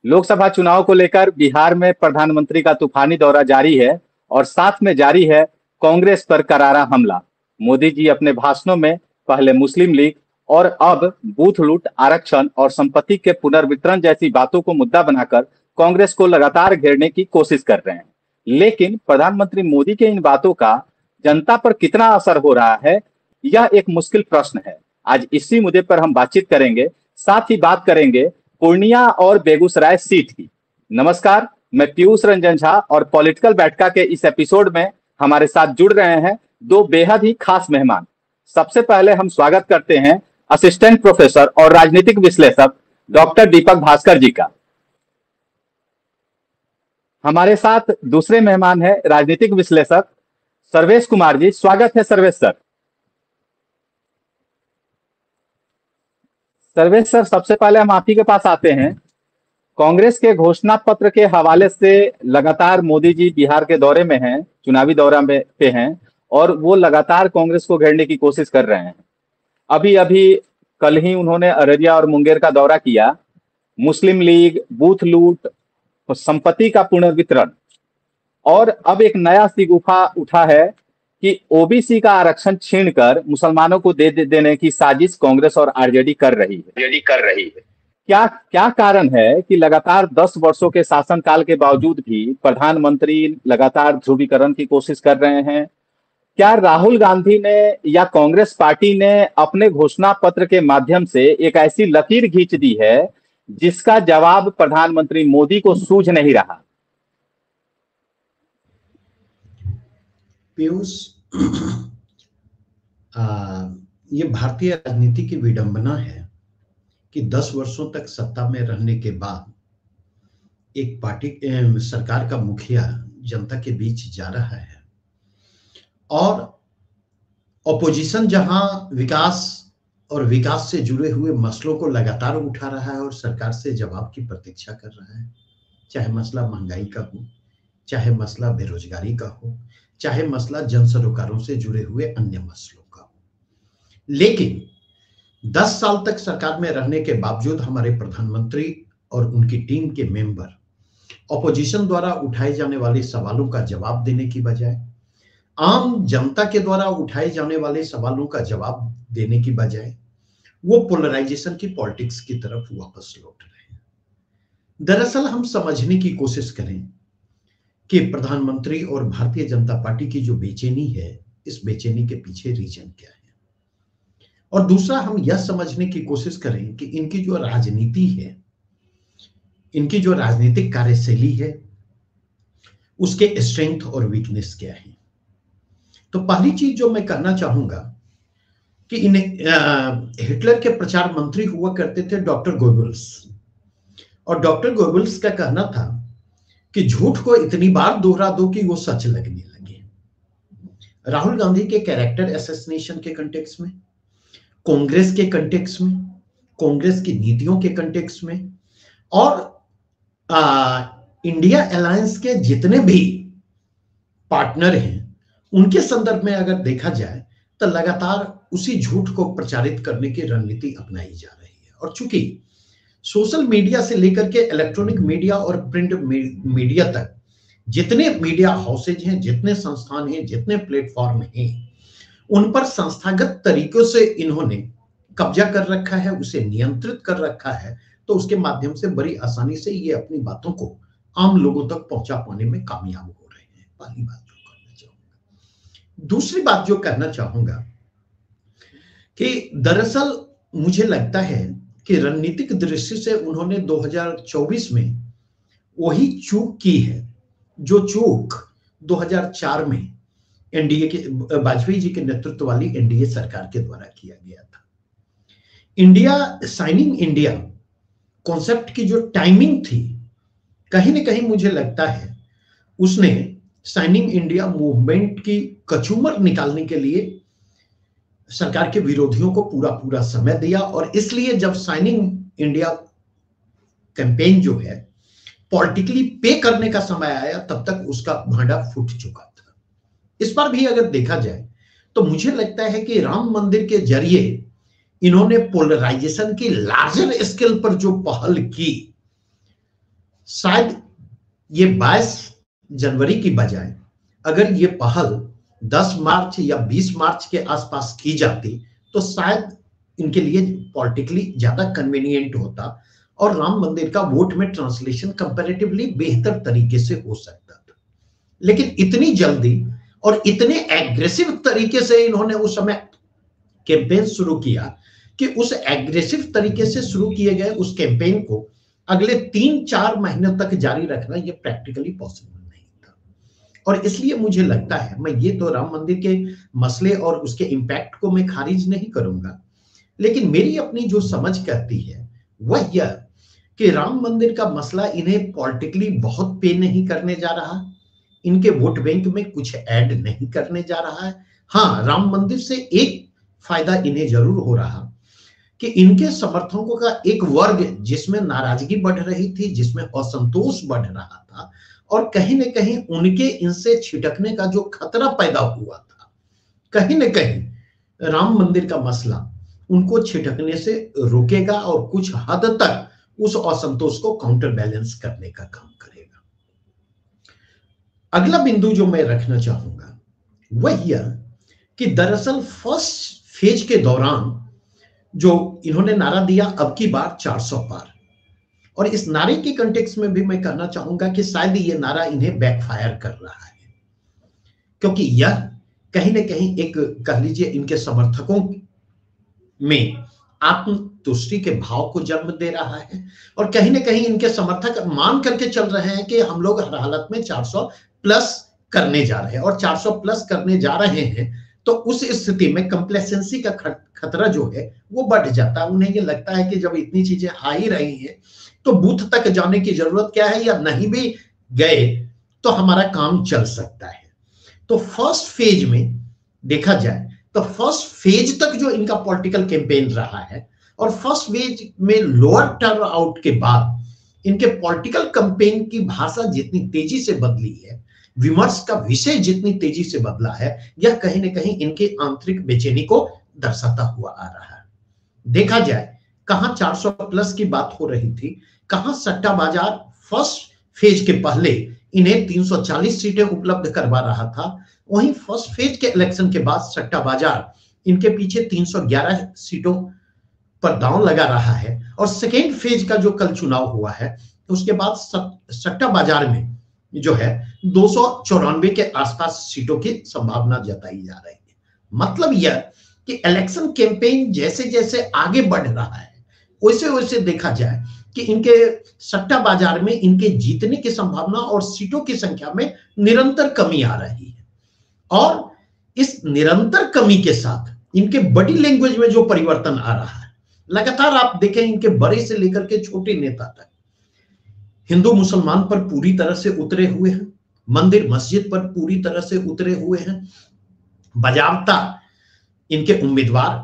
लोकसभा चुनाव को लेकर बिहार में प्रधानमंत्री का तूफानी दौरा जारी है और साथ में जारी है कांग्रेस पर करारा हमला। मोदी जी अपने भाषणों में पहले मुस्लिम लीग और अब बूथ लूट, आरक्षण और संपत्ति के पुनर्वितरण जैसी बातों को मुद्दा बनाकर कांग्रेस को लगातार घेरने की कोशिश कर रहे हैं। लेकिन प्रधानमंत्री मोदी के इन बातों का जनता पर कितना असर हो रहा है, यह एक मुश्किल प्रश्न है। आज इसी मुद्दे पर हम बातचीत करेंगे, साथ ही बात करेंगे पूर्णिया और बेगूसराय सीट की। नमस्कार, मैं पीयूष रंजन झा और पॉलिटिकल बैठका के इस एपिसोड में हमारे साथ जुड़ रहे हैं दो बेहद ही खास मेहमान। सबसे पहले हम स्वागत करते हैं असिस्टेंट प्रोफेसर और राजनीतिक विश्लेषक डॉक्टर दीपक भास्कर जी का। हमारे साथ दूसरे मेहमान हैं राजनीतिक विश्लेषक सर्वेश कुमार जी। स्वागत है सर्वेश सर। सर्वेश सर, सबसे पहले हम आप ही के पास आते हैं। कांग्रेस के घोषणा पत्र के हवाले से लगातार मोदी जी बिहार के दौरे में हैं, चुनावी दौरा में पे हैं और वो लगातार कांग्रेस को घेरने की कोशिश कर रहे हैं। अभी अभी कल ही उन्होंने अररिया और मुंगेर का दौरा किया। मुस्लिम लीग, बूथ लूट, संपत्ति का पुनर्वितरण और अब एक नया सिगुफा उठा है कि ओबीसी का आरक्षण छीनकर मुसलमानों को देने की साजिश कांग्रेस और आरजेडी कर रही है। क्या क्या कारण है कि लगातार 10 वर्षों के शासनकाल के बावजूद भी प्रधानमंत्री लगातार ध्रुवीकरण की कोशिश कर रहे हैं? क्या राहुल गांधी ने या कांग्रेस पार्टी ने अपने घोषणा पत्र के माध्यम से एक ऐसी लकीर खींच दी है जिसका जवाब प्रधानमंत्री मोदी को सूझ नहीं रहा? पीयूष, ये भारतीय राजनीति की विडंबना है कि 10 वर्षों तक सत्ता में रहने के बाद एक पार्टी सरकार का मुखिया जनता के बीच जा रहा है और ऑपोजिशन जहां विकास से जुड़े हुए मसलों को लगातार उठा रहा है और सरकार से जवाब की प्रतीक्षा कर रहा है, चाहे मसला महंगाई का हो, चाहे मसला बेरोजगारी का हो, चाहे मसला जन सरोकारों से जुड़े हुए अन्य मसलों का हो। लेकिन 10 साल तक सरकार में रहने के बावजूद हमारे प्रधानमंत्री और उनकी टीम के मेंबर ऑपोजिशन द्वारा उठाए जाने वाले सवालों का जवाब देने की बजाय, आम जनता के द्वारा उठाए जाने वाले सवालों का जवाब देने की बजाय वो पोलराइजेशन की पॉलिटिक्स की तरफ वापस लौट रहे हैं। दरअसल हम समझने की कोशिश करें कि प्रधानमंत्री और भारतीय जनता पार्टी की जो बेचैनी है, इस बेचैनी के पीछे रीजन क्या है, और दूसरा हम यह समझने की कोशिश करें कि इनकी जो राजनीति है, इनकी जो राजनीतिक कार्यशैली है, उसके स्ट्रेंथ और वीकनेस क्या है। तो पहली चीज जो मैं कहना चाहूंगा कि हिटलर के प्रचार मंत्री हुआ करते थे डॉक्टर गोबल्स, और डॉक्टर गोबल्स का कहना था कि झूठ को इतनी बार दोहरा दो कि वो सच लगने लगे। राहुल गांधी के कैरेक्टर असैसिनेशन के कंटेक्स्ट में, कांग्रेस के कंटेक्स्ट में, कांग्रेस की नीतियों के कंटेक्स्ट में और इंडिया अलायंस के जितने भी पार्टनर हैं उनके संदर्भ में अगर देखा जाए तो लगातार उसी झूठ को प्रचारित करने की रणनीति अपनाई जा रही है। और चूंकि सोशल मीडिया से लेकर के इलेक्ट्रॉनिक मीडिया और प्रिंट मीडिया तक जितने मीडिया हाउसेज हैं, जितने संस्थान हैं, जितने प्लेटफॉर्म हैं, उन पर संस्थागत तरीकों से इन्होंने कब्जा कर रखा है, उसे नियंत्रित कर रखा है। तो उसके माध्यम से बड़ी आसानी से ये अपनी बातों को आम लोगों तक पहुंचा पाने में कामयाब हो रहे हैं। पहली बात जो करना चाहूंगा। दूसरी बात जो कहना चाहूंगा कि दरअसल मुझे लगता है कि रणनीतिक दृष्टि से उन्होंने 2024 में वही चूक की है जो चूक 2004 में एनडीए के वाजपेयी जी के नेतृत्व वाली एनडीए सरकार के द्वारा किया गया था। इंडिया साइनिंग इंडिया कॉन्सेप्ट की जो टाइमिंग थी, कहीं ना कहीं मुझे लगता है उसने साइनिंग इंडिया मूवमेंट की कचूमर निकालने के लिए सरकार के विरोधियों को पूरा समय दिया, और इसलिए जब साइनिंग इंडिया कैंपेन जो है पॉलिटिकली पे करने का समय आया, तब तक उसका भांडा फूट चुका था। इस बार भी अगर देखा जाए तो मुझे लगता है कि राम मंदिर के जरिए इन्होंने पोलराइजेशन की लार्जर स्केल पर जो पहल की, शायद ये 22 जनवरी की बजाय अगर ये पहल 10 मार्च या 20 मार्च के आसपास की जाती तो शायद इनके लिए पॉलिटिकली ज्यादा कन्वीनियंट होता और राम मंदिर का वोट में ट्रांसलेशन कंपैरेटिवली बेहतर तरीके से हो सकता था। लेकिन इतनी जल्दी और इतने एग्रेसिव तरीके से इन्होंने उस समय कैंपेन शुरू किया कि उस एग्रेसिव तरीके से शुरू किए गए उस कैंपेन को अगले 3-4 महीनों तक जारी रखना ये प्रैक्टिकली पॉसिबल नहीं था। और इसलिए मुझे लगता है, मैं ये तो राम मंदिर के मसले और उसके इम्पैक्ट को मैं खारिज नहीं करूंगा, लेकिन मेरी अपनी जो समझ कहती है वह यह कि राम मंदिर का मसला इन्हें पॉलिटिकली बहुत पे नहीं करने जा रहा, इनके वोट बैंक में कुछ ऐड नहीं करने जा रहा है। हाँ, राम मंदिर से एक फायदा इन्हें जरूर हो रहा कि इनके समर्थकों का एक वर्ग जिसमें नाराजगी बढ़ रही थी, जिसमें असंतोष बढ़ रहा था और कहीं न कहीं उनके इनसे छिटकने का जो खतरा पैदा हुआ था, कहीं न कहीं राम मंदिर का मसला उनको छिटकने से रोकेगा और कुछ हद तक उस असंतोष को काउंटर बैलेंस करने का काम करेगा। अगला बिंदु जो मैं रखना चाहूंगा वह यह कि दरअसल फर्स्ट फेज के दौरान जो इन्होंने नारा दिया अब की बार 400 पार, और इस नारे के कंटेक्स्ट में भी मैं कहना चाहूंगा कि शायद ये नारा इन्हें बैकफायर कर रहा है, क्योंकि यह कहीं ना कहीं एक कह लीजिए इनके समर्थकों में आत्मतुष्टि के भाव को जन्म दे रहा है और कहीं ना कहीं इनके समर्थक मान करके चल रहे हैं कि हम लोग हर हालत में 400 प्लस करने जा रहे हैं, और 400 प्लस करने जा रहे हैं तो उस स्थिति में कंप्लेसेंसी का खतरा जो है वो बढ़ जाता है। उन्हें ये लगता है कि जब इतनी चीजें आ ही रही हैं तो बूथ तक जाने की जरूरत क्या है, या नहीं भी गए तो हमारा काम चल सकता है। तो फर्स्ट फेज में देखा जाए तो फर्स्ट फेज तक जो इनका पॉलिटिकल कैंपेन रहा है और फर्स्ट फेज में लोअर टर्न आउट के बाद इनके पॉलिटिकल कैंपेन की भाषा जितनी तेजी से बदली है, विमर्श का विषय जितनी तेजी से बदला है, यह कहीं ना कहीं इनके आंतरिक बेचैनी को दर्शाता हुआ आ रहा है। देखा जाए कहां 400 प्लस की बात हो रही थी, कहां सट्टा बाजार फर्स्ट फेज के पहले इन्हें 340 सीटें उपलब्ध करवा रहा था, वहीं फर्स्ट फेज के इलेक्शन के बाद सट्टा बाजार इनके पीछे 311 सीटों पर दांव लगा रहा है। और सेकेंड फेज का जो कल चुनाव हुआ है उसके बाद सट्टा बाजार में जो है 294 के आसपास सीटों की संभावना जताई जा रही है। मतलब यह कि इलेक्शन कैंपेन जैसे जैसे आगे बढ़ रहा है वैसे वैसे देखा जाए कि इनके सट्टा बाजार में इनके जीतने की संभावना और सीटों की संख्या में निरंतर कमी आ रही है। और इस निरंतर कमी के साथ इनके बॉडी लैंग्वेज में जो परिवर्तन आ रहा है, लगातार आप देखें इनके बड़े से लेकर के छोटे नेता तक हिंदू मुसलमान पर पूरी तरह से उतरे हुए हैं, मंदिर मस्जिद पर पूरी तरह से उतरे हुए हैं। बजावता इनके उम्मीदवार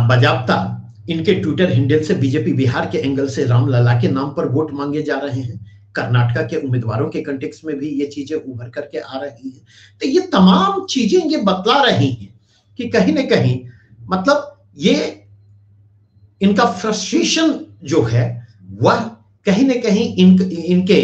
बजावता इनके ट्विटर हैंडल से बीजेपी बिहार के एंगल से रामलला के नाम पर वोट मांगे जा रहे हैं। कर्नाटक के उम्मीदवारों के कंटेक्स्ट में भी ये चीजें उभर करके आ रही हैं। तो ये तमाम चीजें ये बतला रही हैं कि कहीं ना कहीं मतलब ये इनका फ्रस्ट्रेशन जो है वह कहीं ना कहीं इनके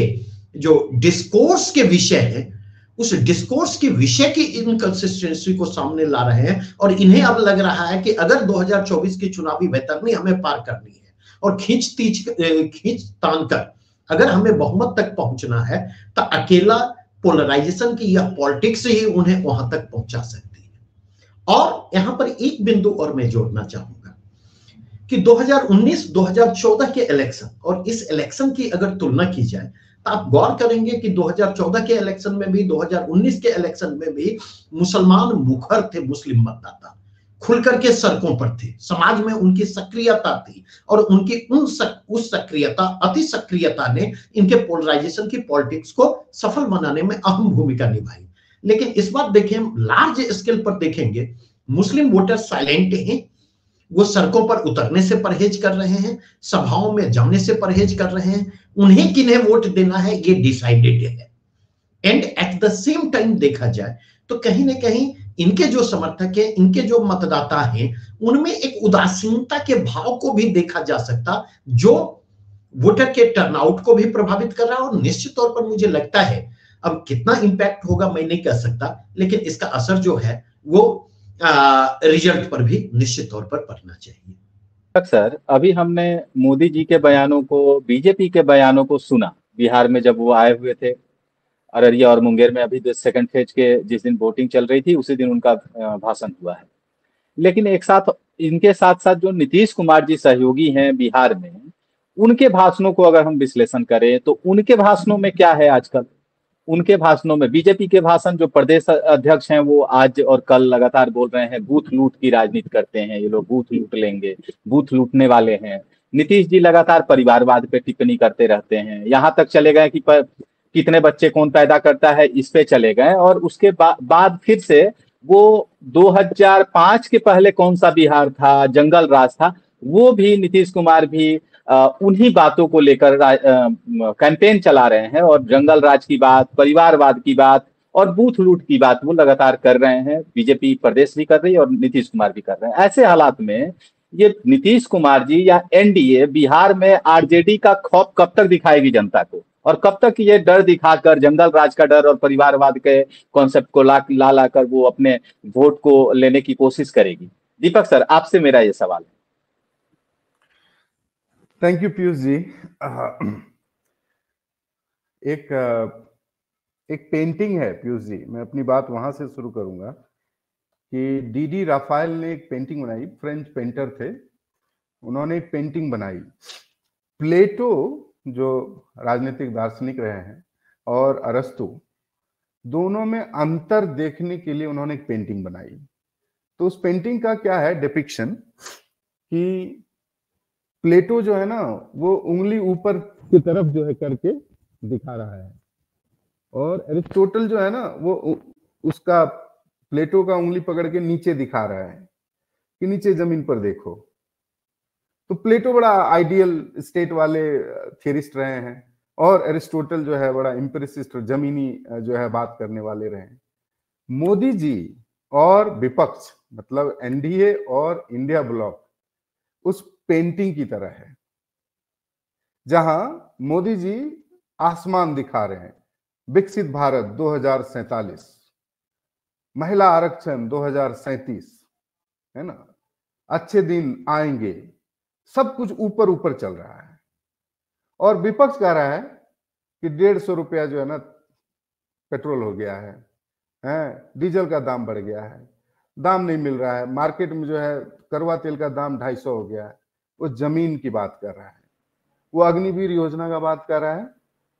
जो डिस्कोर्स के विषय है उस डिस्कोर्स के विषय की इनकंसिस्टेंसी को सामने ला रहे हैं। और इन्हें अब लग रहा है कि अगर 2024 की चुनावी बैतरनी हमें पार करनी है और खींच तान कर अगर हमें बहुमत तक पहुंचना है तो अकेला पोलराइजेशन की यह पॉलिटिक्स ही उन्हें वहां तक पहुंचा सकती है। और यहां पर एक बिंदु और मैं जोड़ना चाहूंगा कि 2019-2014 के इलेक्शन और इस इलेक्शन की अगर तुलना की जाए तो आप गौर करेंगे कि 2014 के इलेक्शन में भी 2019 के इलेक्शन में भी मुसलमान मुखर थे, मुस्लिम मतदाता खुल करके सड़कों पर थे, समाज में उनकी सक्रियता थी और उनकी उस सक्रियता अति सक्रियता ने इनके पोलराइजेशन की पॉलिटिक्स को सफल बनाने में अहम भूमिका निभाई। लेकिन इस बार देखें लार्ज स्केल पर देखेंगे मुस्लिम वोटर साइलेंट हैं, वो सड़कों पर उतरने से परहेज कर रहे हैं, सभाओं में जाने से परहेज कर रहे हैं, उन्हें किन्हें वोट देना है ये डिसाइडेड है। And at the same time देखा जाए तो कहीं ना कहीं इनके जो समर्थक हैं, इनके जो मतदाता हैं, उनमें एक उदासीनता के भाव को भी देखा जा सकता जो वोटर के टर्नआउट को भी प्रभावित कर रहा है और निश्चित तौर पर मुझे लगता है, अब कितना इंपैक्ट होगा मैं नहीं कह सकता, लेकिन इसका असर जो है वो रिजल्ट पर भी निश्चित तौर पर पड़ना चाहिए। सर अभी हमने मोदी जी के बयानों को, बीजेपी के बयानों को सुना बिहार में जब वो आए हुए थे। अररिया और मुंगेर में अभी जो सेकंड फेज के जिस दिन वोटिंग चल रही थी उसी दिन उनका भाषण हुआ है। लेकिन एक साथ इनके साथ साथ जो नीतीश कुमार जी सहयोगी हैं बिहार में, उनके भाषणों को अगर हम विश्लेषण करें तो उनके भाषणों में क्या है आजकल। उनके भाषणों में बीजेपी के भाषण, जो प्रदेश अध्यक्ष हैं वो आज और कल लगातार बोल रहे हैं बूथ लूट की राजनीति करते हैं, ये लोग बूथ लूट लेंगे, बूथ लूटने वाले हैं। नीतीश जी लगातार परिवारवाद पे टिप्पणी करते रहते हैं, यहाँ तक चले गए कि कितने बच्चे कौन पैदा करता है इस पे चले गए। और उसके बाद फिर से वो 2005 के पहले कौन सा बिहार था, जंगल राज था, वो भी नीतीश कुमार भी उन्हीं बातों को लेकर कैंपेन चला रहे हैं और जंगल राज की बात, परिवारवाद की बात और बूथ लूट की बात वो लगातार कर रहे हैं। बीजेपी प्रदेश भी कर रही है और नीतीश कुमार भी कर रहे हैं। ऐसे हालात में ये नीतीश कुमार जी या एनडीए बिहार में आरजेडी का खौफ कब तक दिखाएगी जनता को, और कब तक ये डर दिखाकर, जंगल राज का डर और परिवारवाद के कॉन्सेप्ट को ला लाकर वो अपने वोट को लेने की कोशिश करेगी। दीपक सर, आपसे मेरा ये सवाल है। Thank you Piyush ji. एक पेंटिंग है पीयूष जी, मैं अपनी बात वहां से शुरू करूंगा कि डीडी राफेल ने एक पेंटिंग बनाई, फ्रेंच पेंटर थे, उन्होंने एक पेंटिंग बनाई। प्लेटो जो राजनीतिक दार्शनिक रहे हैं और अरस्तु, दोनों में अंतर देखने के लिए उन्होंने एक पेंटिंग बनाई। तो उस पेंटिंग का क्या है डिपिक्शन कि प्लेटो जो है ना वो उंगली ऊपर की तरफ जो है करके दिखा रहा है, और एरिस्टोटल जो है ना वो उसका प्लेटो का उंगली पकड़ के नीचे दिखा रहा है कि नीचे जमीन पर देखो। तो प्लेटो बड़ा आइडियल स्टेट वाले थियरिस्ट रहे हैं और एरिस्टोटल जो है बड़ा इंप्रेसिस्ट, जमीनी जो है बात करने वाले रहे हैं। मोदी जी और विपक्ष मतलब एनडीए और इंडिया ब्लॉक उस पेंटिंग की तरह है, जहां मोदी जी आसमान दिखा रहे हैं, विकसित भारत 2047, महिला आरक्षण 2037, है ना, अच्छे दिन आएंगे, सब कुछ ऊपर ऊपर चल रहा है। और विपक्ष कह रहा है कि 150 रुपया जो है ना पेट्रोल हो गया है, डीजल का दाम बढ़ गया है, दाम नहीं मिल रहा है, मार्केट में जो है करवा तेल का दाम 250 हो गया है। वो जमीन की बात कर रहा है, वो अग्निवीर योजना का बात कर रहा है,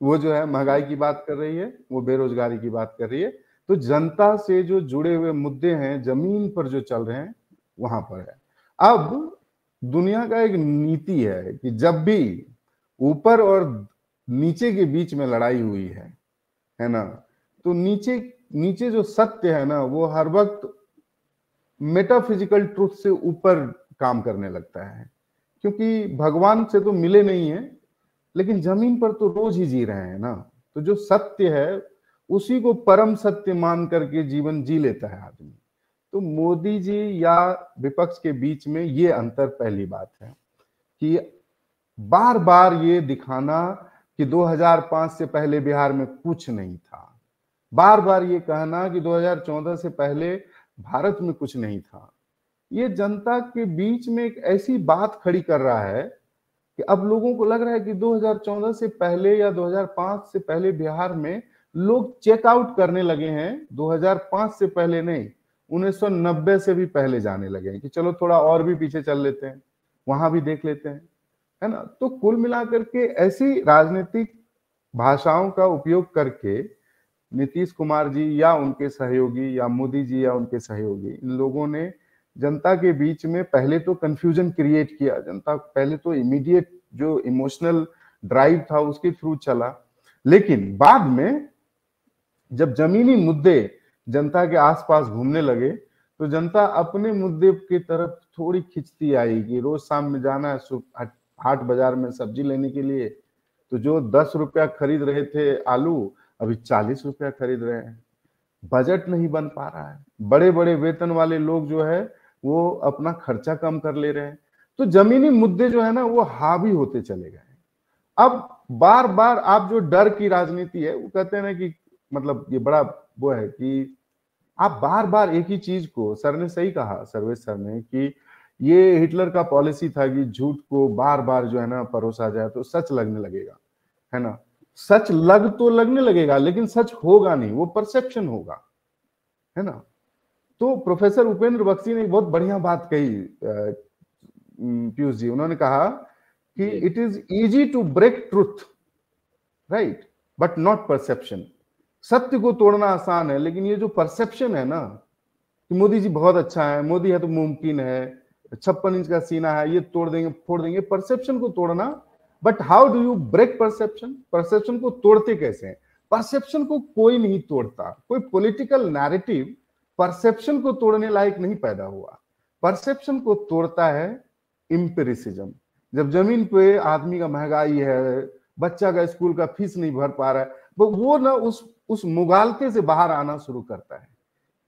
वो जो है महंगाई की बात कर रही है, वो बेरोजगारी की बात कर रही है। तो जनता से जो जुड़े हुए मुद्दे हैं, जमीन पर जो चल रहे हैं, वहां पर है। अब दुनिया का एक नीति है कि जब भी ऊपर और नीचे के बीच में लड़ाई हुई है ना, तो नीचे नीचे जो सत्य है ना वो हर वक्त मेटाफिजिकल ट्रुथ से ऊपर काम करने लगता है, क्योंकि भगवान से तो मिले नहीं है लेकिन जमीन पर तो रोज ही जी रहे हैं ना। तो जो सत्य है उसी को परम सत्य मान करके जीवन जी लेता है आदमी। तो मोदी जी या विपक्ष के बीच में ये अंतर पहली बात है कि बार बार ये दिखाना कि 2005 से पहले बिहार में कुछ नहीं था, बार बार ये कहना कि 2014 से पहले भारत में कुछ नहीं था, ये जनता के बीच में एक ऐसी बात खड़ी कर रहा है कि अब लोगों को लग रहा है कि 2014 से पहले या 2005 से पहले बिहार में लोग चेकआउट करने लगे हैं। 2005 से पहले नहीं, 1990 से भी पहले जाने लगे हैं कि चलो थोड़ा और भी पीछे चल लेते हैं, वहां भी देख लेते हैं, है ना। तो कुल मिलाकर के ऐसी राजनीतिक भाषाओं का उपयोग करके नीतीश कुमार जी या उनके सहयोगी या मोदी जी या उनके सहयोगी, इन लोगों ने जनता के बीच में पहले तो कंफ्यूजन क्रिएट किया। जनता पहले तो इमीडिएट जो इमोशनल ड्राइव था उसके थ्रू चला, लेकिन बाद में जब जमीनी मुद्दे जनता के आसपास घूमने लगे तो जनता अपने मुद्दे की तरफ थोड़ी खिंचती आई कि रोज शाम में जाना है हाट बाजार में सब्जी लेने के लिए, तो जो 10 रुपया खरीद रहे थे आलू अभी 40 रुपया खरीद रहे हैं। बजट नहीं बन पा रहा है, बड़े बड़े वेतन वाले लोग जो है वो अपना खर्चा कम कर ले रहे हैं। तो जमीनी मुद्दे जो है ना वो हावी होते चले गए। अब बार बार आप जो डर की राजनीति है वो कहते हैं ना कि मतलब ये बड़ा वो है कि आप बार बार एक ही चीज को, सर ने सही कहा, सर्वेश सर ने, कि ये हिटलर का पॉलिसी था कि झूठ को बार बार जो है ना परोसा जाए तो सच लगने लगेगा, है ना। सच तो लगने लगेगा लेकिन सच होगा नहीं, वो परसेप्शन होगा, है ना। तो प्रोफेसर उपेंद्र बख्शी ने एक बहुत बढ़िया बात कही पीयूष जी। उन्होंने कहा कि it is easy to break truth, right, but not perception. सत्य को तोड़ना आसान है, लेकिन ये जो परसेप्शन है ना कि मोदी जी बहुत अच्छा है, मोदी है तो मुमकिन है, 56 इंच का सीना है, ये तोड़ देंगे फोड़ देंगे, परसेप्शन को तोड़ना। But how do you break perception? Perception को तोड़ते कैसे हैं? परसेप्शन को कोई नहीं तोड़ता, कोई पॉलिटिकल नैरेटिव परसेप्शन को तोड़ने लायक नहीं पैदा हुआ। परसेप्शन को तोड़ता है इंपेरिसिज्म। जब जमीन पे आदमी का महंगाई है, बच्चा का स्कूल का फीस नहीं भर पा रहा है, वो ना उस मुगालते से बाहर आना शुरू करता है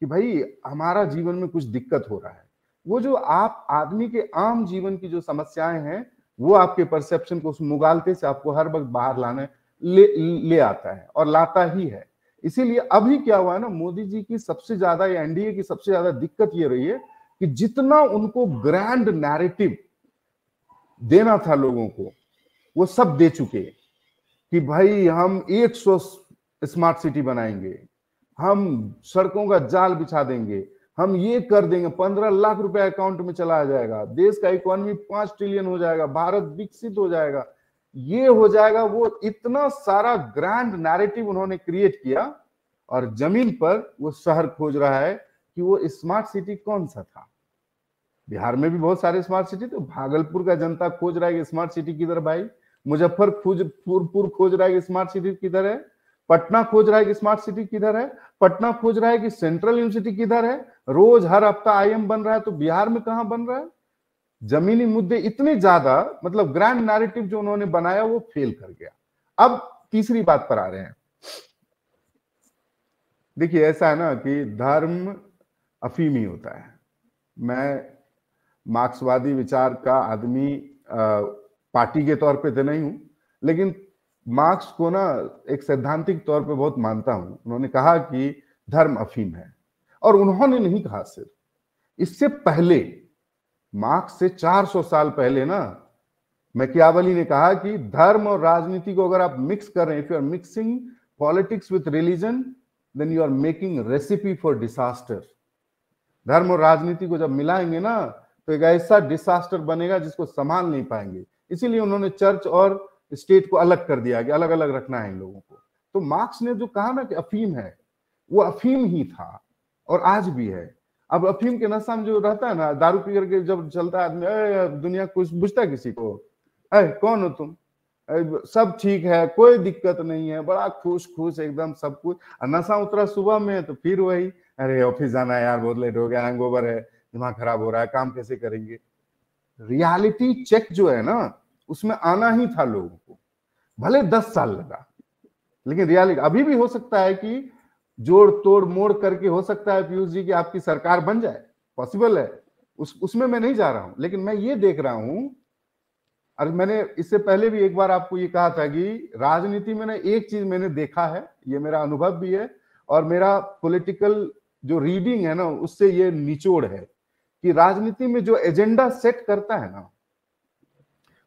कि भाई हमारा जीवन में कुछ दिक्कत हो रहा है। वो जो आप आदमी के आम जीवन की जो समस्याएं हैं वो आपके परसेप्शन को उस मुगालते से आपको हर वक्त बाहर लाने ले आता है और लाता ही है। इसीलिए अभी क्या हुआ है ना, मोदी जी की सबसे ज्यादा या एनडीए की सबसे ज्यादा दिक्कत ये रही है कि जितना उनको ग्रैंड नैरेटिव देना था लोगों को वो सब दे चुके कि भाई हम 100 स्मार्ट सिटी बनाएंगे, हम सड़कों का जाल बिछा देंगे, हम ये कर देंगे, 15 लाख रुपए अकाउंट में चला जाएगा, देश का इकोनॉमी 5 ट्रिलियन हो जाएगा, भारत विकसित हो जाएगा, ये हो जाएगा। वो इतना सारा ग्रैंड नैरेटिव उन्होंने क्रिएट किया और जमीन पर वो शहर खोज रहा है कि वो स्मार्ट सिटी कौन सा था। बिहार में भी बहुत सारे स्मार्ट सिटी, तो भागलपुर का जनता खोज रहा है कि स्मार्ट सिटी किधर भाई, मुजफ्फरपुर खोज रहा है कि स्मार्ट सिटी किधर है, पटना खोज रहा है कि स्मार्ट सिटी किधर है, पटना खोज रहा है कि सेंट्रल यूनिवर्सिटी किधर है, रोज हर हफ्ता आईएम बन रहा है, तो बिहार में कहां बन रहा है। जमीनी मुद्दे इतने ज्यादा, मतलब ग्रैंड नैरेटिव जो उन्होंने बनाया वो फेल कर गया। अब तीसरी बात पर आ रहे हैं। देखिए ऐसा है ना कि धर्म अफीम ही होता है। मैं मार्क्सवादी विचार का आदमी पार्टी के तौर पे तो नहीं हूं, लेकिन मार्क्स को ना एक सैद्धांतिक तौर पे बहुत मानता हूं। उन्होंने कहा कि धर्म अफीम है, और उन्होंने नहीं कहा सिर्फ, इससे पहले मार्क्स से 400 साल पहले ना मैकियावेली ने कहा कि धर्म और राजनीति को अगर आप मिक्स कर रहे हैं, if you are mixing politics with religion then you are making recipe for disaster. धर्म और राजनीति को जब मिलाएंगे ना तो एक ऐसा डिसास्टर बनेगा जिसको संभाल नहीं पाएंगे। इसीलिए उन्होंने चर्च और स्टेट को अलग कर दिया कि अलग अलग रखना है इन लोगों को। तो मार्क्स ने जो कहा ना कि अफीम है, वो अफीम ही था और आज भी है। अब अफीम के नशा में जो रहता है ना, दारू पी करके जब चलता है आदमी, दुनिया कुछ पूछता है किसी को, कौन हो तुम, सब ठीक है, कोई दिक्कत नहीं है, बड़ा खुश खुश एकदम सब कुछ। नशा उतरा सुबह में तो फिर वही, अरे ऑफिस जाना है यार, बहुत लेट हो गया, हैंगओवर है, दिमाग खराब हो रहा है, काम कैसे करेंगे। रियलिटी चेक जो है ना उसमें आना ही था लोगों को, भले 10 साल लगा, लेकिन रियलिटी अभी भी हो सकता है कि जोड़ तोड़ मोड़ करके हो सकता है पीयूष जी की आपकी सरकार बन जाए, पॉसिबल है, उसमें मैं नहीं जा रहा हूं। लेकिन मैं ये देख रहा हूं, और मैंने इससे पहले भी एक बार आपको ये कहा था कि राजनीति में ना एक चीज मैंने देखा है, ये मेरा अनुभव भी है और मेरा पॉलिटिकल जो रीडिंग है ना उससे ये निचोड़ है कि राजनीति में जो एजेंडा सेट करता है ना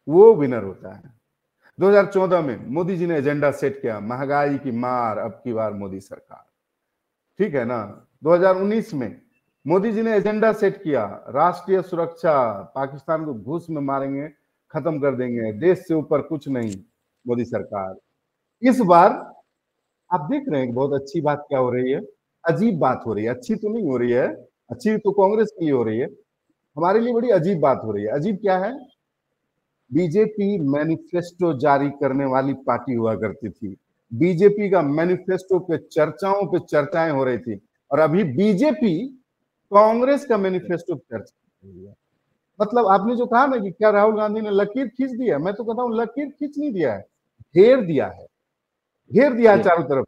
वो विनर होता है। 2014 में मोदी जी ने एजेंडा सेट किया, महंगाई की मार अब की बार मोदी सरकार, ठीक है ना। 2019 में मोदी जी ने एजेंडा सेट किया, राष्ट्रीय सुरक्षा, पाकिस्तान को घूस में मारेंगे, खत्म कर देंगे, देश से ऊपर कुछ नहीं, मोदी सरकार। इस बार आप देख रहे हैं बहुत अच्छी बात क्या हो रही है, अजीब बात हो रही है, अच्छी तो नहीं हो रही है, अच्छी तो कांग्रेस की हो रही है, हमारे लिए बड़ी अजीब बात हो रही है। अजीब क्या है, बीजेपी मैनिफेस्टो जारी करने वाली पार्टी हुआ करती थी, बीजेपी का मैनिफेस्टो पे चर्चाएं हो रही थी, और अभी बीजेपी कांग्रेस का मैनिफेस्टो पे चर्चा कर रही है। मतलब आपने जो कहा ना कि क्या राहुल गांधी ने लकीर खींच दिया, मैं तो कहता हूं लकीर खींच नहीं दिया है, घेर दिया है, घेर दिया है चारों तरफ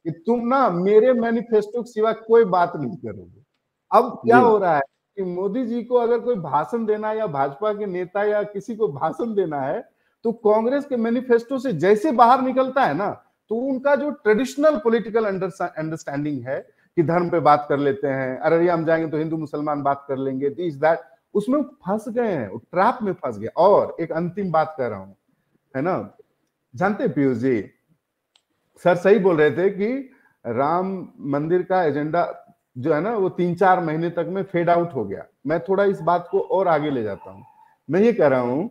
कि तुम ना मेरे मैनिफेस्टो के सिवा कोई बात नहीं करोगे। अब क्या हो रहा है कि मोदी जी को अगर कोई भाषण देना है या भाजपा के नेता या किसी को भाषण देना है तो कांग्रेस के मैनिफेस्टो से जैसे बाहर निकलता है ना, तो उनका जो ट्रेडिशनल पॉलिटिकल अंडरस्टैंडिंग है कि धर्म पे बात कर लेते हैं, अररिया हम जाएंगे तो हिंदू मुसलमान बात कर लेंगे, दिस दैट, उसमें फंस गए हैं, ट्रैप में फंस गए। और एक अंतिम बात कर रहा हूं, है ना, जानते पीयूष जी, सर सही बोल रहे थे कि राम मंदिर का एजेंडा जो है ना वो 3-4 महीने तक में फेड आउट हो गया। मैं थोड़ा इस बात को और आगे ले जाता हूं, मैं ये कह रहा हूं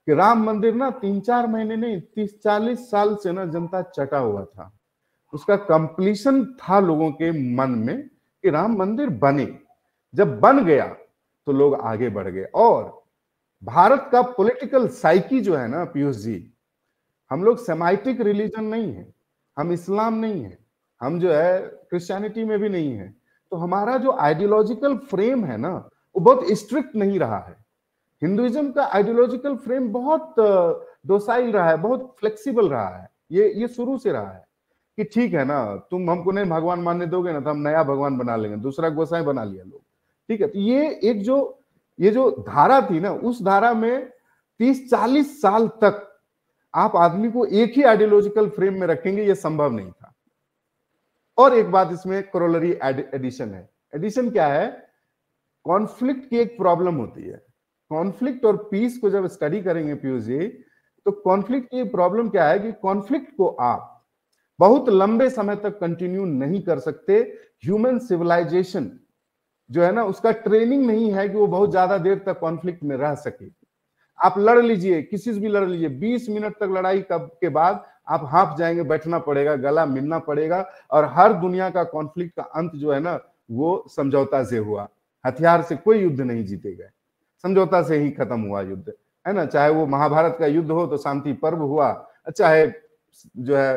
कि राम मंदिर ना 3-4 महीने नहीं, 30-40 साल से ना जनता चटा हुआ था, उसका कंप्लीशन था लोगों के मन में कि राम मंदिर बने। जब बन गया तो लोग आगे बढ़ गए। और भारत का पॉलिटिकल साइकी जो है ना पीयूष जी, हम लोग सेमाइटिक रिलीजन नहीं है, हम इस्लाम नहीं है, हम जो है क्रिश्चियनिटी में भी नहीं है, तो हमारा जो आइडियोलॉजिकल फ्रेम है ना वो बहुत स्ट्रिक्ट नहीं रहा है। हिंदुइज्म का आइडियोलॉजिकल फ्रेम बहुत डोसाइल रहा है, बहुत फ्लेक्सिबल रहा है। ये शुरू से रहा है कि ठीक है ना, तुम हमको नहीं भगवान मानने दोगे ना तो हम नया भगवान बना लेंगे, दूसरा गोसाई बना लिया लोग, ठीक है। तो ये जो धारा थी ना, उस धारा में 30-40 साल तक आप आदमी को एक ही आइडियोलॉजिकल फ्रेम में रखेंगे, ये संभव नहीं था। और एक बात इसमें कोरोलरी एडिशन है। एडिशन क्या है? कॉन्फ्लिक्ट की एक प्रॉब्लम होती है। कॉन्फ्लिक्ट और पीस को जब स्टडी करेंगे पीयूष जी, तो कॉन्फ्लिक्ट की प्रॉब्लम क्या है कि कॉन्फ्लिक्ट को आप बहुत लंबे समय तक कंटिन्यू नहीं कर सकते। ह्यूमन सिविलाइजेशन जो है ना उसका ट्रेनिंग नहीं है कि वो बहुत ज्यादा देर तक कॉन्फ्लिक्ट में रह सके। आप लड़ लीजिए, किसी से भी लड़ लीजिए, 20 मिनट तक लड़ाई के बाद आप हाफ जाएंगे, बैठना पड़ेगा, गला मिलना पड़ेगा। और हर दुनिया का कॉन्फ्लिक्ट का अंत जो है ना वो समझौता से हुआ। हथियार से कोई युद्ध नहीं जीते गए, समझौता से ही खत्म हुआ युद्ध, है ना। चाहे वो महाभारत का युद्ध हो तो शांति पर्व हुआ, चाहे जो है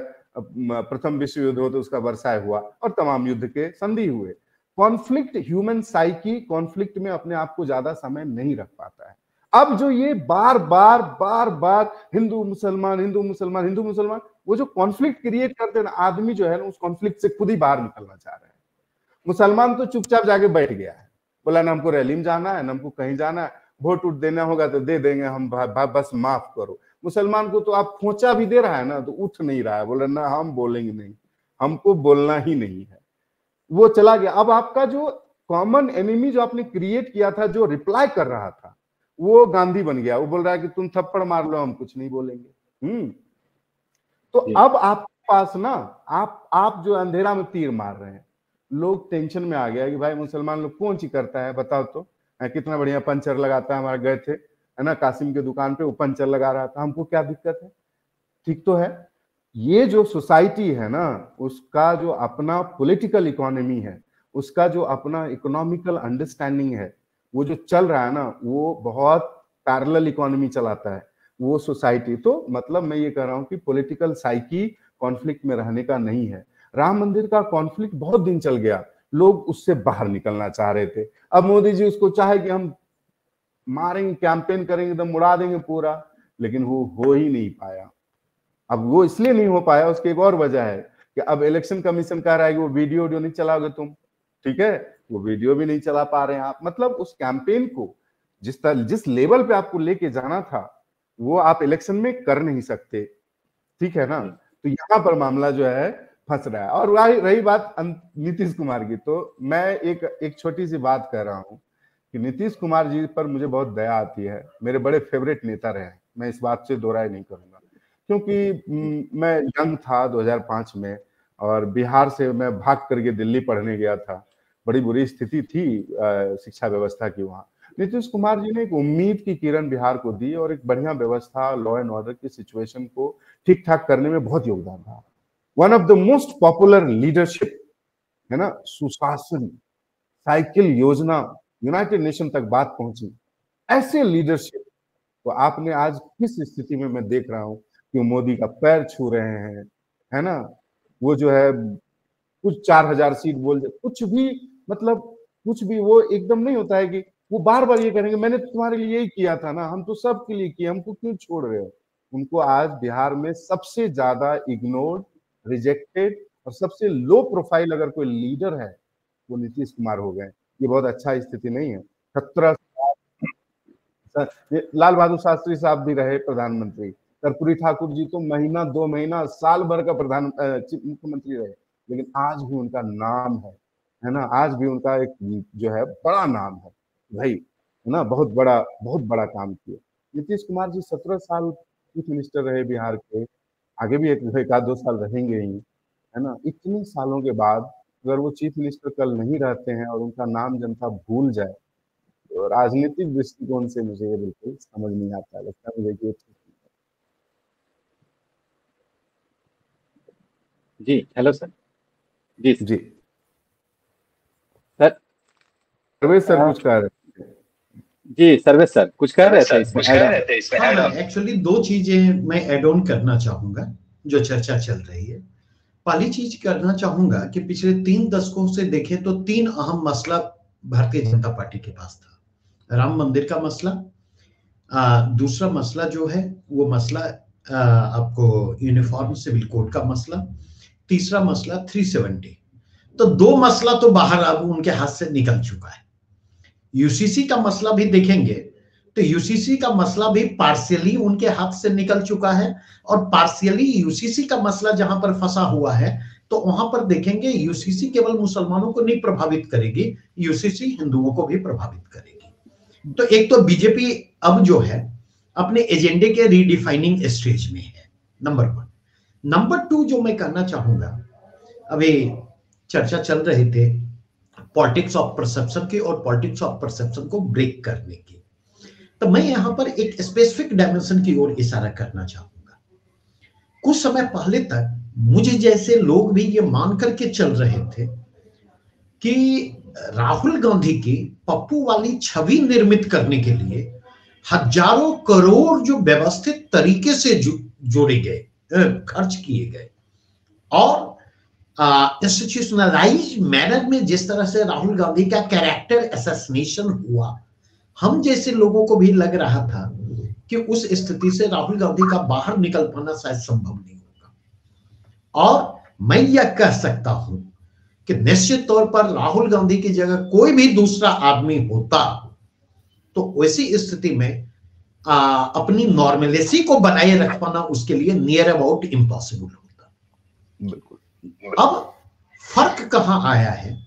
प्रथम विश्व युद्ध हो तो उसका वर्षाय हुआ, और तमाम युद्ध के संधि हुए। कॉन्फ्लिक्ट, ह्यूमन साइकी कॉन्फ्लिक्ट में अपने आप को ज्यादा समय नहीं रख पाता है। अब जो ये बार बार हिंदू मुसलमान हिंदू मुसलमान हिंदू मुसलमान, वो जो कॉन्फ्लिक्ट क्रिएट करते हैं ना, आदमी जो है ना उस कॉन्फ्लिक्ट से खुद ही बाहर निकलना चाह रहे हैं। मुसलमान तो चुपचाप जाके बैठ गया है, बोला ना हमको रैली में जाना है, ना हमको कहीं जाना है, वोट उठ देना होगा तो दे देंगे हम, बस माफ करो। मुसलमान को तो आप खोचा भी दे रहा है ना तो उठ नहीं रहा है, बोला ना हम बोलेंगे नहीं, हमको बोलना ही नहीं है, वो चला गया। अब आपका जो कॉमन एनिमी जो आपने क्रिएट किया था, जो रिप्लाई कर रहा था, वो गांधी बन गया। वो बोल रहा है कि तुम थप्पड़ मार लो हम कुछ नहीं बोलेंगे। तो अब आपके पास ना आप जो अंधेरा में तीर मार रहे हैं, लोग टेंशन में आ गया कि भाई मुसलमान लोग कौन सी करता है बताओ तो, कितना बढ़िया पंचर लगाता है। हमारे गए थे, है ना, कासिम के दुकान पे, वो पंचर लगा रहा था, हमको क्या दिक्कत है, ठीक तो है। ये जो सोसाइटी है ना, उसका जो अपना पॉलिटिकल इकोनॉमी है, उसका जो अपना इकोनॉमिकल अंडरस्टैंडिंग है, वो जो चल रहा है ना, वो बहुत पैरेलल इकोनॉमी चलाता है वो सोसाइटी। तो मतलब मैं ये कह रहा हूं कि पॉलिटिकल साइकी कॉन्फ्लिक्ट में रहने का नहीं है। राम मंदिर का कॉन्फ्लिक्ट बहुत दिन चल गया, लोग उससे बाहर निकलना चाह रहे थे। अब मोदी जी उसको चाहे कि हम मारेंगे, कैंपेन करेंगे, एकदम उड़ा देंगे पूरा, लेकिन वो हो ही नहीं पाया। अब वो इसलिए नहीं हो पाया, उसकी एक और वजह है कि अब इलेक्शन कमीशन कह रहा है कि वो वीडियो नहीं चलाओगे तुम, ठीक है, वो वीडियो भी नहीं चला पा रहे हैं आप। मतलब उस कैंपेन को जिस लेवल पे आपको लेके जाना था, वो आप इलेक्शन में कर नहीं सकते, ठीक है ना। तो यहाँ पर मामला जो है फंस रहा है। और रही बात नीतीश कुमार की, तो मैं एक छोटी सी बात कह रहा हूँ कि नीतीश कुमार जी पर मुझे बहुत दया आती है। मेरे बड़े फेवरेट नेता रहे, मैं इस बात से दो राय नहीं करूंगा, क्योंकि मैं यंग था 2005 में, और बिहार से मैं भाग करके दिल्ली पढ़ने गया था। बड़ी बुरी स्थिति थी शिक्षा व्यवस्था की वहाँ। नीतीश कुमार जी ने एक उम्मीद की किरण बिहार को दी, और एक बढ़िया व्यवस्था, लॉ एंड ऑर्डर की सिचुएशन को ठीक ठाक करने में बहुत योगदान रहा। One of the most popular leadership, है ना, सुशासन, साइकिल योजना, यूनाइटेड नेशन तक बात पहुंची। ऐसे लीडरशिप तो आपने आज किस स्थिति में मैं देख रहा हूं कि मोदी का पैर छू रहे हैं, है ना। वो जो है कुछ 4000 सीट बोल दे, कुछ भी, मतलब कुछ भी, वो एकदम नहीं होता है कि वो बार बार ये करेंगे मैंने तुम्हारे लिए यही किया था ना, हम तो सबके लिए किए, हमको क्यों छोड़ रहे हो। उनको आज बिहार में सबसे ज्यादा इग्नोर्ड, रिजेक्टेड और सबसे लो प्रोफाइल अगर कोई लीडर है वो नीतीश कुमार हो गए। ये बहुत अच्छा स्थिति नहीं है। 17 लाल बहादुर शास्त्री साहब भी रहे प्रधानमंत्री, कर्पूरी ठाकुर जी तो महीना 2 महीना साल भर का मुख्यमंत्री रहे, लेकिन आज भी उनका नाम है ना, आज भी उनका एक जो है बड़ा नाम है भाई, है ना, बहुत बड़ा काम किया। नीतीश कुमार जी 17 साल चीफ मिनिस्टर रहे बिहार के, आगे भी एक आध 2 साल रहेंगे ही, है ना। इतने सालों के बाद अगर वो चीफ मिनिस्टर कल नहीं रहते हैं और उनका नाम जनता भूल जाए, तो राजनीतिक दृष्टिकोण से मुझे ये बिल्कुल समझ नहीं आता, लगता है मुझे कि जी हेलो सर। जी जी सर। सर्वेश सर कुछ कह रहे हैं? जी सर्वेश सर कुछ कह रहे थे इसमें? हाँ, एक्चुअली 2 चीजें मैं ऐड ऑन करना चाहूंगा जो चर्चा चल रही है। पहली चीज करना चाहूंगा कि पिछले 3 दशकों से देखें तो 3 अहम मसला भारतीय जनता पार्टी के पास था। राम मंदिर का मसला, दूसरा मसला जो है वो मसला आपको यूनिफॉर्म सिविल कोड का मसला, तीसरा मसला 370। तो 2 मसला तो बाहर अब उनके हाथ से निकल चुका है। यूसीसी का मसला भी देखेंगे तो यूसीसी का मसला भी पार्शियली उनके हाथ से निकल चुका है, और पार्शियली यूसीसी का मसला जहां पर फंसा हुआ है तो वहां पर देखेंगे यूसीसी केवल मुसलमानों को नहीं प्रभावित करेगी, यूसीसी हिंदुओं को भी प्रभावित करेगी। तो एक तो बीजेपी अब जो है अपने एजेंडे के रीडिफाइनिंग स्टेज में है, नंबर 1। नंबर 2 जो मैं कहना चाहूंगा, अभी चर्चा चल रहे थे पॉलिटिक्स ऑफ परसेप्शन की और पॉलिटिक्स ऑफ परसेप्शन को ब्रेक करने की, तो मैं यहां पर एक स्पेसिफिक डायमेंशन की ओर इशारा करना चाहूंगा। कुछ समय पहले तक मुझे जैसे लोग भी ये मान करके चल रहे थे कि राहुल गांधी की पप्पू वाली छवि निर्मित करने के लिए हजारों करोड़ जो व्यवस्थित तरीके से जोड़े गए, खर्च किए गए, और इंस्टीट्यूशनलाइज्ड मैनर में जिस तरह से राहुल गांधी का कैरेक्टर असैसिनेशन हुआ, हम जैसे लोगों को भी लग रहा था कि उस स्थिति से राहुल गांधी का बाहर निकल पाना शायद संभव नहीं होगा। और मैं यह कह सकता हूं कि निश्चित तौर पर राहुल गांधी की जगह कोई भी दूसरा आदमी होता तो वैसी स्थिति में अपनी नॉर्मलेसी को बनाए रख पाना उसके लिए नियर अबाउट इम्पॉसिबल होता। अब फर्क कहां आया है?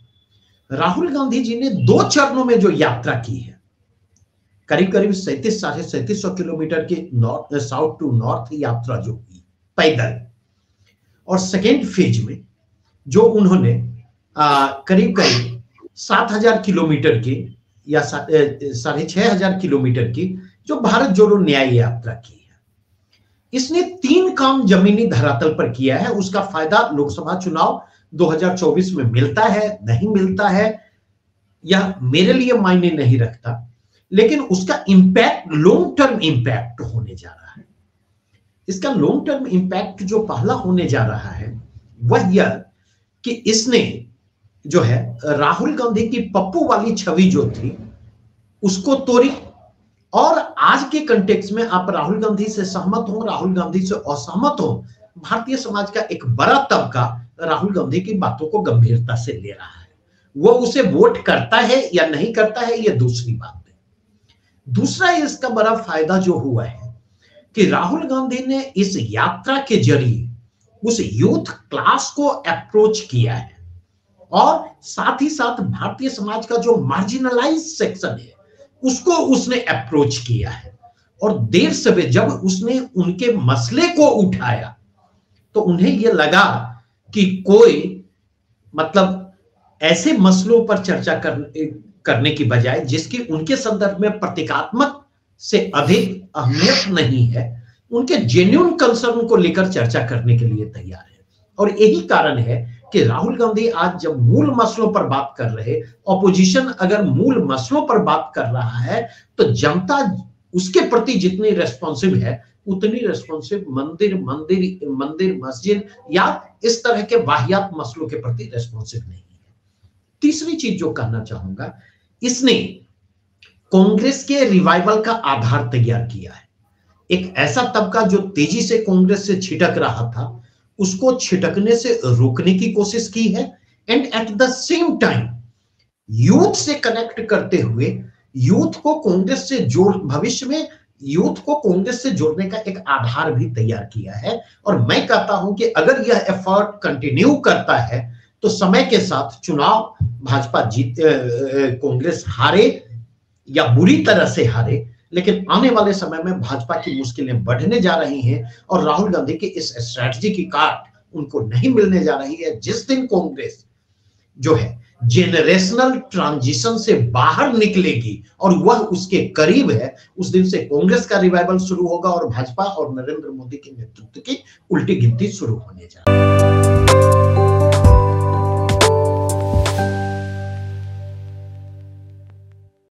राहुल गांधी जी ने 2 चरणों में जो यात्रा की है, करीब करीब 3700 किलोमीटर की नॉर्थ साउथ टू नॉर्थ यात्रा जो हुई पैदल, और सेकेंड फेज में जो उन्होंने करीब करीब 7000 किलोमीटर की या 6500 किलोमीटर की जो भारत जोड़ो न्याय यात्रा की है, इसने 3 काम जमीनी धरातल पर किया है। उसका फायदा लोकसभा चुनाव 2024 में मिलता है नहीं मिलता है यह मेरे लिए मायने नहीं रखता, लेकिन उसका इंपैक्ट लॉन्ग टर्म इंपैक्ट होने जा रहा है। इसका लॉन्ग टर्म इंपैक्ट जो पहला होने जा रहा है वह यह कि इसने जो है राहुल गांधी की पप्पू वाली छवि जो थी उसको तोड़ी, और आज के कंटेक्स्ट में आप राहुल गांधी से सहमत हो, राहुल गांधी से असहमत हो, भारतीय समाज का एक बड़ा तबका राहुल गांधी की बातों को गंभीरता से ले रहा है। वो उसे वोट करता है या नहीं करता है यह दूसरी बात है। दूसरा इसका बड़ा फायदा जो हुआ है कि राहुल गांधी ने इस यात्रा के जरिए उस यूथ क्लास को अप्रोच किया है, और साथ ही साथ भारतीय समाज का जो मार्जिनलाइज सेक्शन है उसको उसने अप्रोच किया है। और देर से जब उसने उनके मसले को उठाया तो उन्हें यह लगा कि कोई मतलब ऐसे मसलों पर चर्चा करने की बजाय जिसकी उनके संदर्भ में प्रतीकात्मक से अधिक अहमियत नहीं है, उनके जेन्युइन कंसर्न को लेकर चर्चा करने के लिए तैयार है। और यही कारण है कि राहुल गांधी आज जब मूल मसलों पर बात कर रहे, ऑपोजिशन अगर मूल मसलों पर बात कर रहा है तो जनता उसके प्रति जितनी रेस्पॉन्सिव है उतनी रेस्पॉन्सिव मंदिर मस्जिद या इस तरह के वाहियात मसलों के प्रति रेस्पॉन्सिव नहीं है। तीसरी चीज जो कहना चाहूंगा, इसने कांग्रेस के रिवाइवल का आधार तैयार किया है। एक ऐसा तबका जो तेजी से कांग्रेस से छिटक रहा था उसको छिटकने से रोकने की कोशिश की है, and at the same time youth से कनेक्ट करते हुए यूथ को कांग्रेस से जोड़, भविष्य में यूथ को कांग्रेस से जोड़ने का एक आधार भी तैयार किया है। और मैं कहता हूं कि अगर यह एफर्ट कंटिन्यू करता है तो समय के साथ चुनाव भाजपा जीत, कांग्रेस हारे या बुरी तरह से हारे, लेकिन आने वाले समय में भाजपा की मुश्किलें बढ़ने जा रही हैं और राहुल गांधी की इस स्ट्रैटेजी की काट उनको नहीं मिलने जा रही है। जिस दिन कांग्रेस जो है जेनरेशनल ट्रांजिशन से बाहर निकलेगी और वह उसके करीब है, उस दिन से कांग्रेस का रिवाइवल शुरू होगा और भाजपा और नरेंद्र मोदी के नेतृत्व की उल्टी गिनती शुरू होने जा रही है।